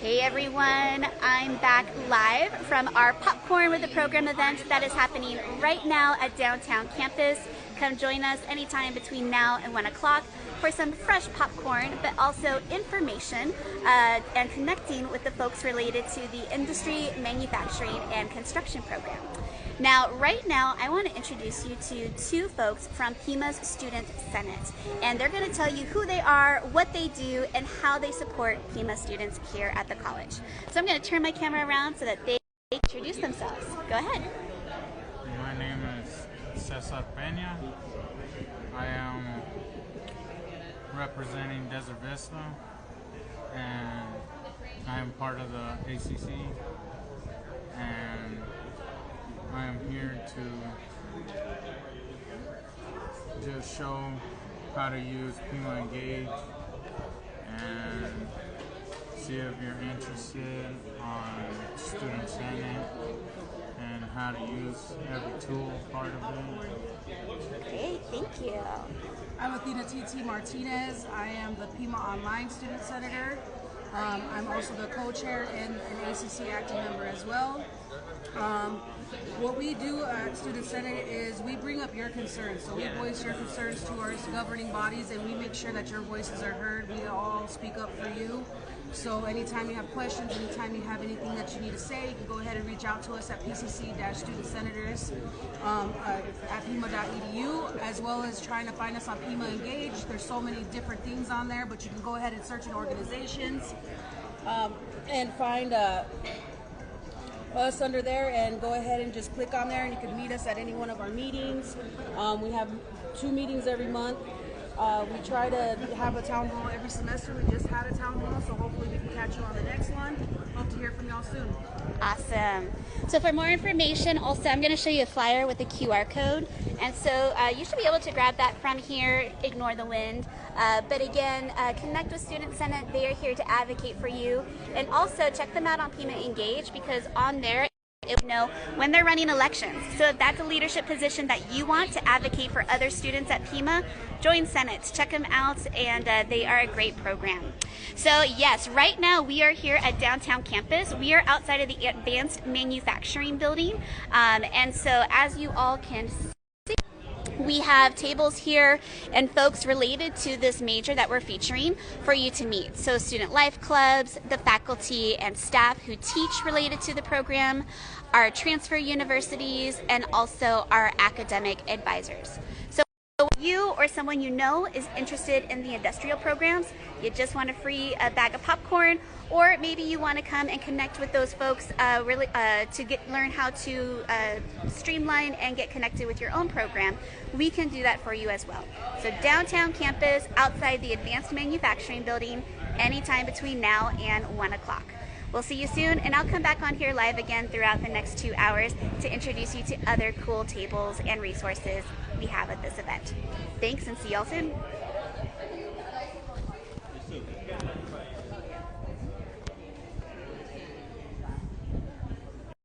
Hey everyone, I'm back live from our Popcorn with the Program event that is happening right now at downtown campus. Come join us anytime between now and 1 o'clock for some fresh popcorn, but also information and connecting with the folks related to the industry, manufacturing, and construction program. Now, right now, I want to introduce you to two folks from Pima's Student Senate, and they're going to tell you who they are, what they do, and how they support Pima students here at the college. So I'm going to turn my camera around so that they introduce themselves. Go ahead. My name is Cesar Peña. I am representing Desert Vista, and I am part of the ACC, and I am here to just show how to use Pima Engage and see if you're interested on Student Senate and how to use every tool part of it. Great, thank you. I'm Athena T.T. Martinez. I am the Pima Online Student Senator. I'm also the co-chair and an ACC acting member as well. What we do at Student Senate is we bring up your concerns. So we voice your concerns to our governing bodies, and we make sure that your voices are heard. We all speak up for you. So anytime you have questions, anytime you have anything that you need to say, you can go ahead and reach out to us at pcc-studentsenators at pima.edu, as well as trying to find us on Pima Engage. There's so many different things on there, but you can go ahead and search in organizations and find us under there, and go ahead and just click on there, and you can meet us at any one of our meetings. We have 2 meetings every month. We try to have a town hall every semester. We just had a town hall, so hopefully we can catch you on the next one. Hope to hear from y'all soon. Awesome. So for more information, also I'm going to show you a flyer with a QR code, and so you should be able to grab that from here. Ignore the wind. But again, connect with Student Senate. They are here to advocate for you, and also check them out on Pima Engage, because on there it will know when they're running elections. So if that's a leadership position that you want to advocate for other students at Pima, join Senate, check them out, and they are a great program. So yes, right now we are here at downtown campus. We are outside of the Advanced Manufacturing Building, and so as you all can see, we have tables here and folks related to this major that we're featuring for you to meet. So student life clubs, the faculty and staff who teach related to the program, our transfer universities, and also our academic advisors. So if you or someone you know is interested in the industrial programs, you just want a free bag of popcorn, or maybe you want to come and connect with those folks to learn how to streamline and get connected with your own program, we can do that for you as well. So downtown campus, outside the Advanced Manufacturing Building, anytime between now and 1 o'clock. We'll see you soon, and I'll come back on here live again throughout the next 2 hours to introduce you to other cool tables and resources we have at this event. Thanks, and see y'all soon.